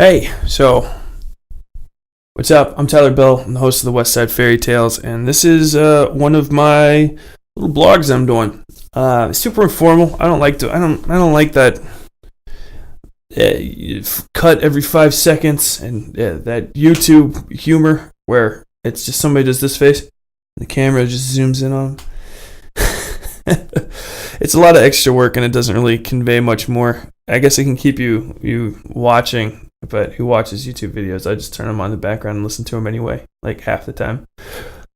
Hey, so what's up? I'm Tyler Bell. I'm the host of the Westside Fairytales, and this is one of my little blogs I'm doing. It's super informal. I don't like that cut every 5 seconds and that YouTube humor where it's just somebody does this face and the camera just zooms in on them. It's a lot of extra work and it doesn't really convey much more. I guess it can keep you watching, but who watches YouTube videos? I just turn them on in the background and listen to them anyway, like half the time.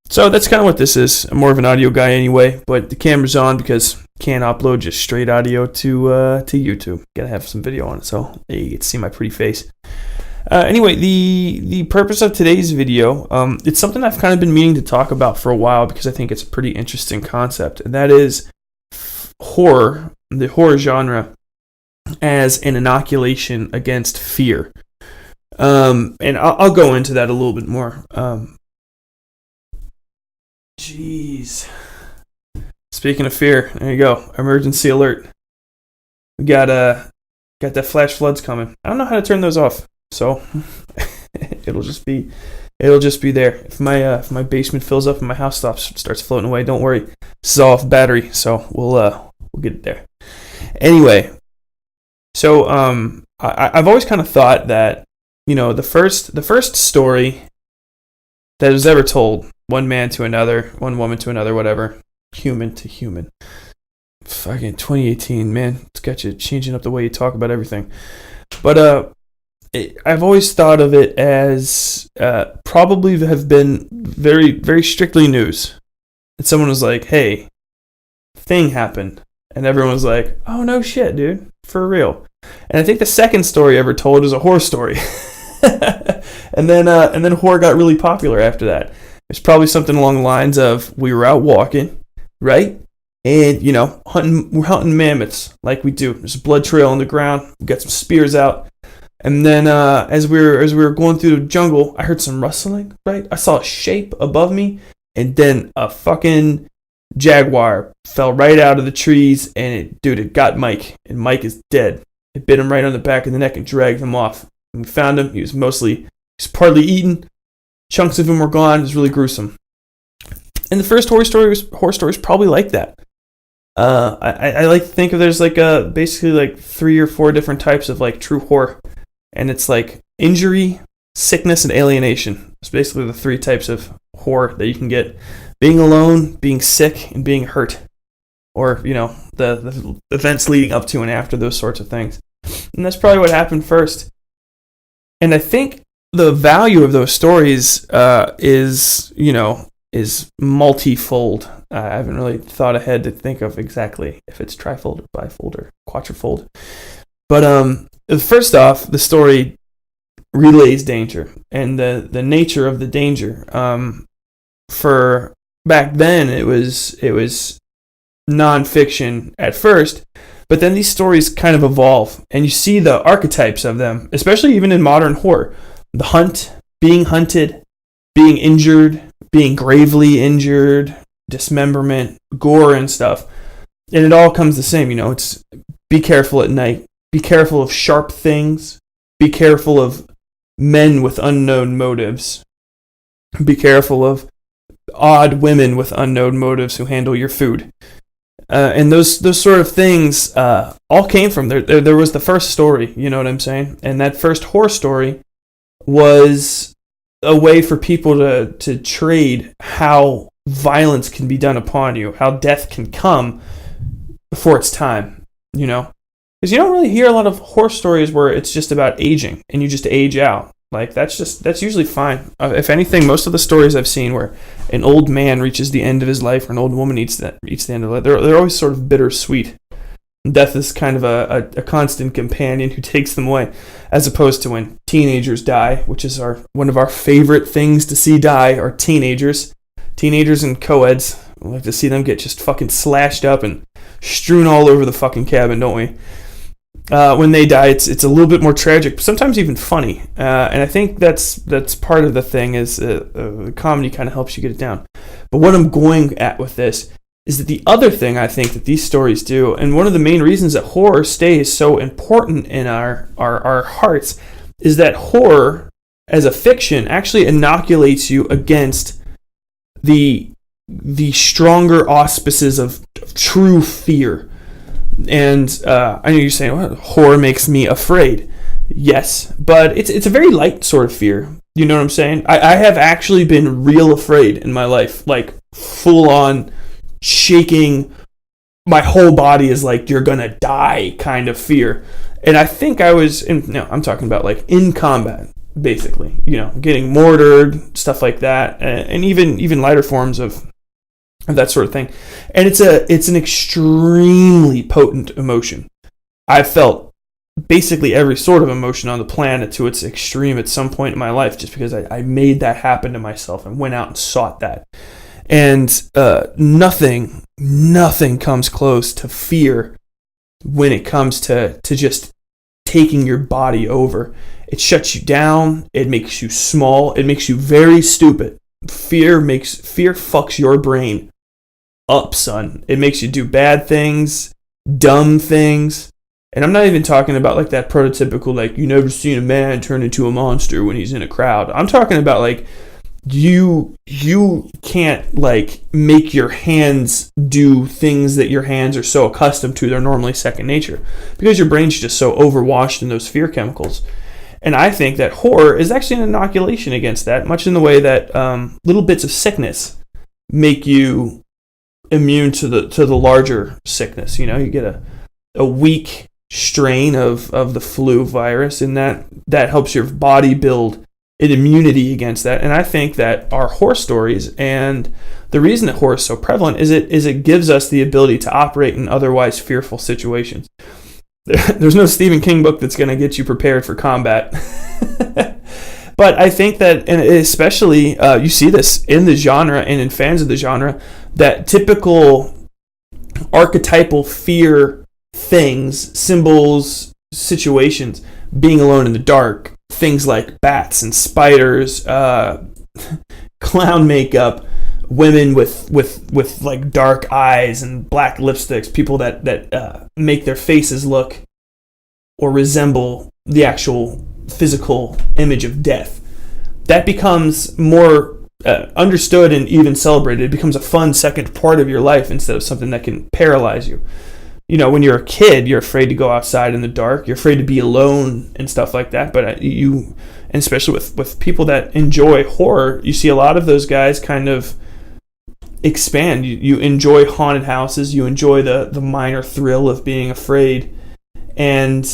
So that's kind of what this is. I'm more of an audio guy anyway, but the camera's on because you can't upload just straight audio to YouTube. Gotta have some video on it, so you get to see my pretty face. Anyway, the purpose of today's video, it's something I've kind of been meaning to talk about for a while because I think it's a pretty interesting concept, and that is horror, the horror genre, as an inoculation against fear. And I'll go into that a little bit more. Jeez. Speaking of fear, there you go. Emergency alert. We got that flash floods coming. I don't know how to turn those off, so it'll just be there. If my basement fills up and my house starts floating away, don't worry. This is all off battery, so we'll get it there. Anyway, so I've always kind of thought that, you know, the first story that was ever told, one man to another, one woman to another, whatever, human to human. Fucking 2018, man, it's got you changing up the way you talk about everything. But I've always thought of it as probably have been very, very strictly news. And someone was like, "Hey, thing happened," and everyone was like, "Oh no shit, dude, for real." And I think the second story ever told was a horror story. and then horror got really popular after that. It's probably something along the lines of, we were out walking, right? And, you know, we're hunting mammoths like we do. There's a blood trail on the ground. We got some spears out. And then as we were going through the jungle, I heard some rustling, right? I saw a shape above me, and then a fucking jaguar fell right out of the trees, and it got Mike, and Mike is dead. It bit him right on the back of the neck and dragged him off. And we found him. He was partly eaten. Chunks of him were gone. It was really gruesome. And the first horror story was probably like that. I like to think of there's like basically like 3 or 4 different types of like true horror. And it's like injury, sickness, and alienation. It's basically the 3 types of horror that you can get. Being alone, being sick, and being hurt. Or, you know, the events leading up to and after those sorts of things. And that's probably what happened first. And I think the value of those stories is multifold. I haven't really thought ahead to think of exactly if it's trifold or bifold or quatrefold. But first off, the story relays danger, and the nature of the danger. For back then, it was nonfiction at first, but then these stories kind of evolve, and you see the archetypes of them, especially even in modern horror. The hunt, being hunted, being injured, being gravely injured, dismemberment, gore and stuff. And it all comes the same, you know, it's be careful at night, be careful of sharp things, be careful of men with unknown motives, be careful of odd women with unknown motives who handle your food. And those sort of things all came from there. There was the first story, you know what I'm saying? And that first horror story was a way for people to trade how violence can be done upon you, how death can come before it's time, you know? Because you don't really hear a lot of horror stories where it's just about aging and you just age out. Like, that's usually fine. If anything, most of the stories I've seen where an old man reaches the end of his life or an old woman reaches the end of life, they're always sort of bittersweet. Death is kind of a constant companion who takes them away, as opposed to when teenagers die, which is one of our favorite things to see die, are teenagers. Teenagers and co-eds. We like to see them get just fucking slashed up and strewn all over the fucking cabin, don't we? When they die, it's a little bit more tragic, but sometimes even funny. And I think that's part of the thing is comedy kind of helps you get it down. But what I'm going at with this is that the other thing I think that these stories do, and one of the main reasons that horror stays so important in our hearts, is that horror as a fiction actually inoculates you against the stronger auspices of true fear. And I know you're saying, well, horror makes me afraid. Yes, but it's a very light sort of fear. You know what I'm saying? I have actually been real afraid in my life, like full on shaking. My whole body is like, you're gonna die kind of fear. And I think I was I'm talking about like in combat, basically, getting mortared, stuff like that, and even lighter forms of that sort of thing. And it's an extremely potent emotion. I've felt basically every sort of emotion on the planet to its extreme at some point in my life, just because I made that happen to myself and went out and sought that. And nothing comes close to fear when it comes to just taking your body over. It shuts you down. It makes you small. It makes you very stupid. Fear fucks your brain up, son. It makes you do bad things, dumb things. And I'm not even talking about like that prototypical, like, you never seen a man turn into a monster when he's in a crowd. I'm talking about like you can't like make your hands do things that your hands are so accustomed to. They're normally second nature because your brain's just so overwashed in those fear chemicals. And I think that horror is actually an inoculation against that, much in the way that little bits of sickness make you immune to the larger sickness. You get a weak strain of the flu virus, and that helps your body build an immunity against that. And I think that our horror stories, and the reason that horror is so prevalent is it gives us the ability to operate in otherwise fearful situations. There's no Stephen King book that's going to get you prepared for combat. But I think that, and especially you see this in the genre and in fans of the genre, that typical archetypal fear things, symbols, situations, being alone in the dark, things like bats and spiders, clown makeup, women with like dark eyes and black lipsticks, people that make their faces look or resemble the actual physical image of death. That becomes more understood and even celebrated. It becomes a fun second part of your life instead of something that can paralyze you. When you're a kid, you're afraid to go outside in the dark. You're afraid to be alone and stuff like that. But and especially with people that enjoy horror, you see a lot of those guys kind of expand. You enjoy haunted houses. You enjoy the minor thrill of being afraid. And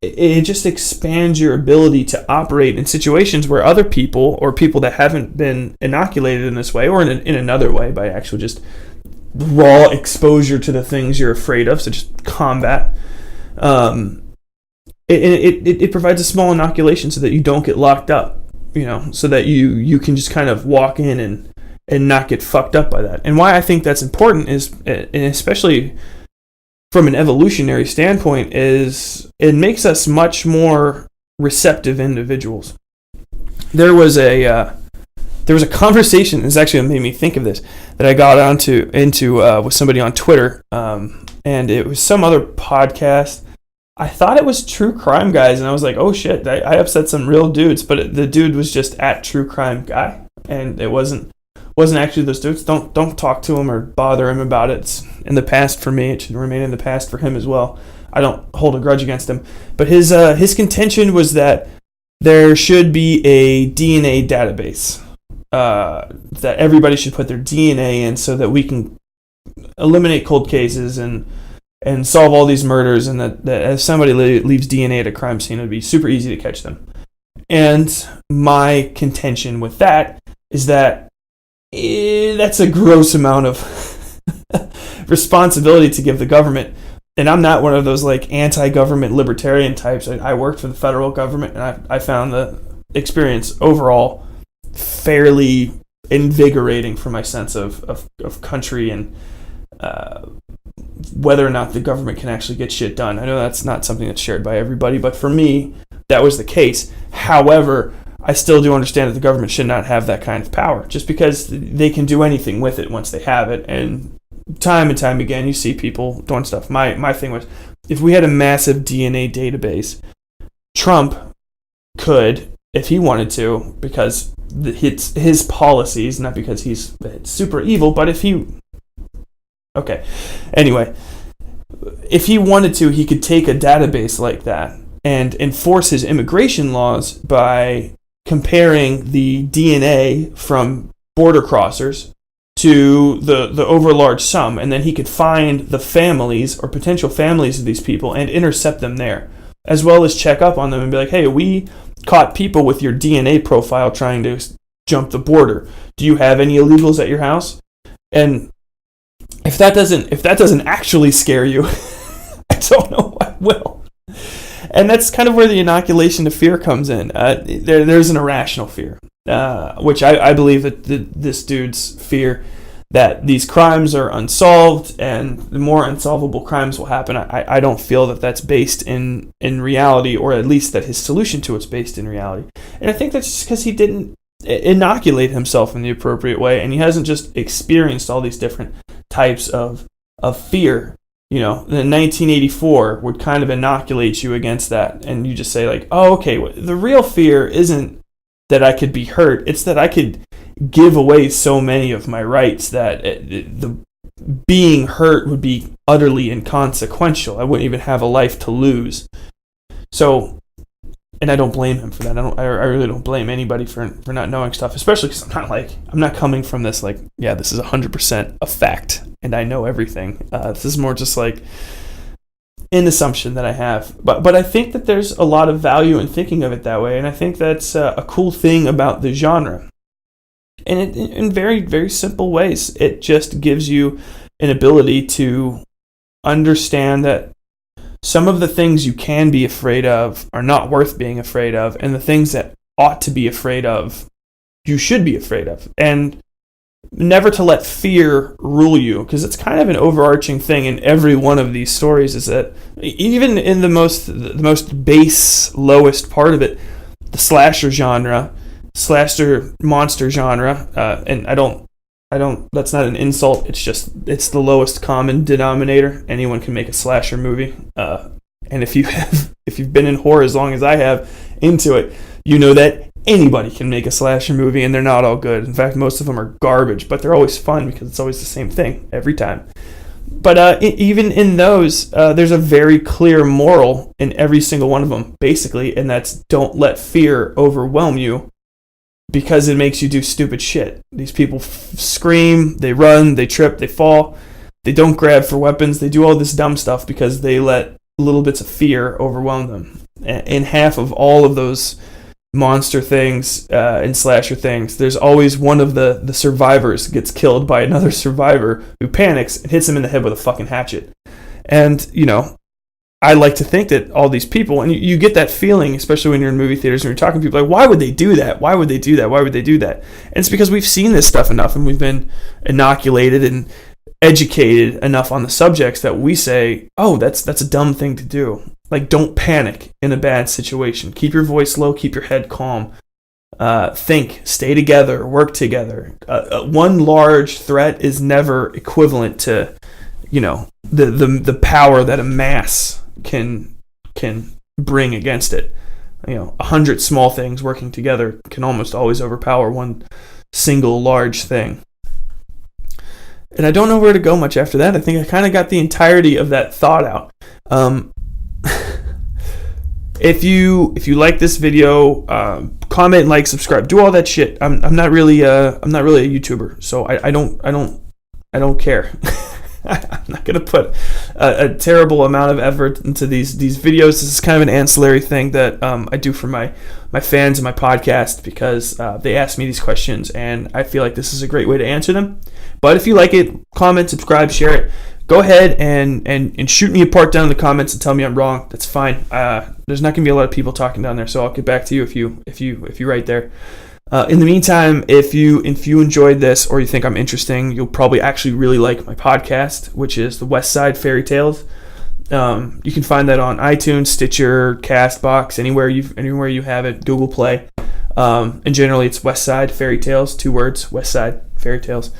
it just expands your ability to operate in situations where other people, or people that haven't been inoculated in this way, or in another way by actual just raw exposure to the things you're afraid of, such as combat, it provides a small inoculation so that you don't get locked up, so that you can just kind of walk in and not get fucked up by that. And why I think that's important is, and especially from an evolutionary standpoint, is it makes us much more receptive individuals. There was a conversation, this actually made me think of this, that I got into with somebody on Twitter, and it was some other podcast. I thought it was True Crime Guys, and I was like, oh shit, I upset some real dudes, but the dude was just at True Crime Guy, and it wasn't actually those dudes. Don't talk to him or bother him about it. It's in the past for me. It should remain in the past for him as well. I don't hold a grudge against him, but his contention was that there should be a DNA database. That everybody should put their DNA in so that we can eliminate cold cases and solve all these murders, and that if somebody leaves DNA at a crime scene, it would be super easy to catch them. And my contention with that is that that's a gross amount of responsibility to give the government. And I'm not one of those like anti-government libertarian types. I worked for the federal government, and I found the experience overall fairly invigorating for my sense of country and whether or not the government can actually get shit done. I know that's not something that's shared by everybody, but for me, that was the case. However, I still do understand that the government should not have that kind of power, just because they can do anything with it once they have it. And time and time again, you see people doing stuff. My thing was, if we had a massive DNA database Trump could, if he wanted to, because his policies, not because he's super evil, but if he... Okay. Anyway, if he wanted to, he could take a database like that and enforce his immigration laws by comparing the DNA from border crossers to the overlarge sum, and then he could find the families or potential families of these people and intercept them there, as well as check up on them and be like, hey, we caught people with your DNA profile trying to jump the border. Do you have any illegals at your house? And if that doesn't actually scare you, I don't know what will. And that's kind of where the inoculation of fear comes in. There's an irrational fear, which I believe that this dude's fear that these crimes are unsolved and the more unsolvable crimes will happen. I don't feel that that's based in reality, or at least that his solution to it's based in reality. And I think that's just because he didn't inoculate himself in the appropriate way, and he hasn't just experienced all these different types of fear. You know, the 1984 would kind of inoculate you against that, and you just say like, oh, okay, the real fear isn't that I could be hurt, it's that I could give away so many of my rights that the being hurt would be utterly inconsequential. I wouldn't even have a life to lose. So, and I don't blame him for that. I really don't blame anybody for not knowing stuff, especially because I'm not coming from this like, yeah, this is 100% a fact and I know everything. This is more just like an assumption that I have. But I think that there's a lot of value in thinking of it that way, and I think that's a cool thing about the genre. And in very, very simple ways, it just gives you an ability to understand that some of the things you can be afraid of are not worth being afraid of, and the things that ought to be afraid of, you should be afraid of. And never to let fear rule you, because it's kind of an overarching thing in every one of these stories, is that even in the most base, lowest part of it, the slasher monster genre, and I don't, that's not an insult, it's the lowest common denominator. Anyone can make a slasher movie, and if you've been in horror as long as I have into it, you know that anybody can make a slasher movie, and they're not all good. In fact, most of them are garbage, but they're always fun because it's always the same thing every time. But even in those, there's a very clear moral in every single one of them, basically, and that's don't let fear overwhelm you, because it makes you do stupid shit. These people scream, they run, they trip, they fall, they don't grab for weapons, they do all this dumb stuff because they let little bits of fear overwhelm them. In half of all of those monster things and slasher things, there's always one of the survivors gets killed by another survivor who panics and hits him in the head with a fucking hatchet. And, you know, I like to think that all these people, and you get that feeling, especially when you're in movie theaters and you're talking to people, like, why would they do that? Why would they do that? Why would they do that? And it's because we've seen this stuff enough, and we've been inoculated and educated enough on the subjects that we say, oh, that's a dumb thing to do. Like, don't panic in a bad situation. Keep your voice low, keep your head calm. Think, stay together, work together. One large threat is never equivalent to, you know, the power that a mass can bring against it. You know, 100 small things working together can almost always overpower one single large thing. And I don't know where to go much after that. I think I kind of got the entirety of that thought out. If you like this video, comment, like, subscribe, do all that shit. I'm not really a YouTuber, so I don't care. I'm not gonna put a terrible amount of effort into these videos. This is kind of an ancillary thing that I do for my fans and my podcast, because they ask me these questions, and I feel like this is a great way to answer them. But if you like it, comment, subscribe, share it. Go ahead and shoot me apart down in the comments and tell me I'm wrong. That's fine. There's not gonna be a lot of people talking down there, so I'll get back to you if you write there. In the meantime, if you enjoyed this, or you think I'm interesting, you'll probably actually really like my podcast, which is the Westside Fairytales. You can find that on iTunes, Stitcher, Castbox, anywhere you have it, Google Play. And generally it's Westside Fairytales, 2 words, Westside Fairytales.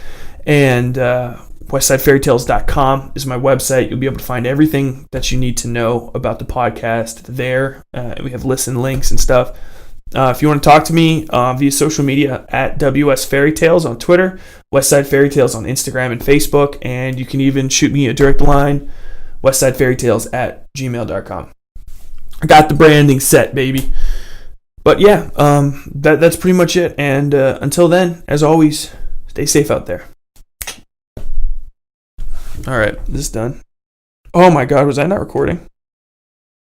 And westsidefairytales.com is my website. You'll be able to find everything that you need to know about the podcast there. We have listen links and stuff. If you want to talk to me via social media, at WS Fairytales on Twitter, Westside Fairytales on Instagram and Facebook, and you can even shoot me a direct line, westsidefairytales@gmail.com. I got the branding set, baby. But yeah, that's pretty much it. And until then, as always, stay safe out there. All right, this is done. Oh my God, was I not recording?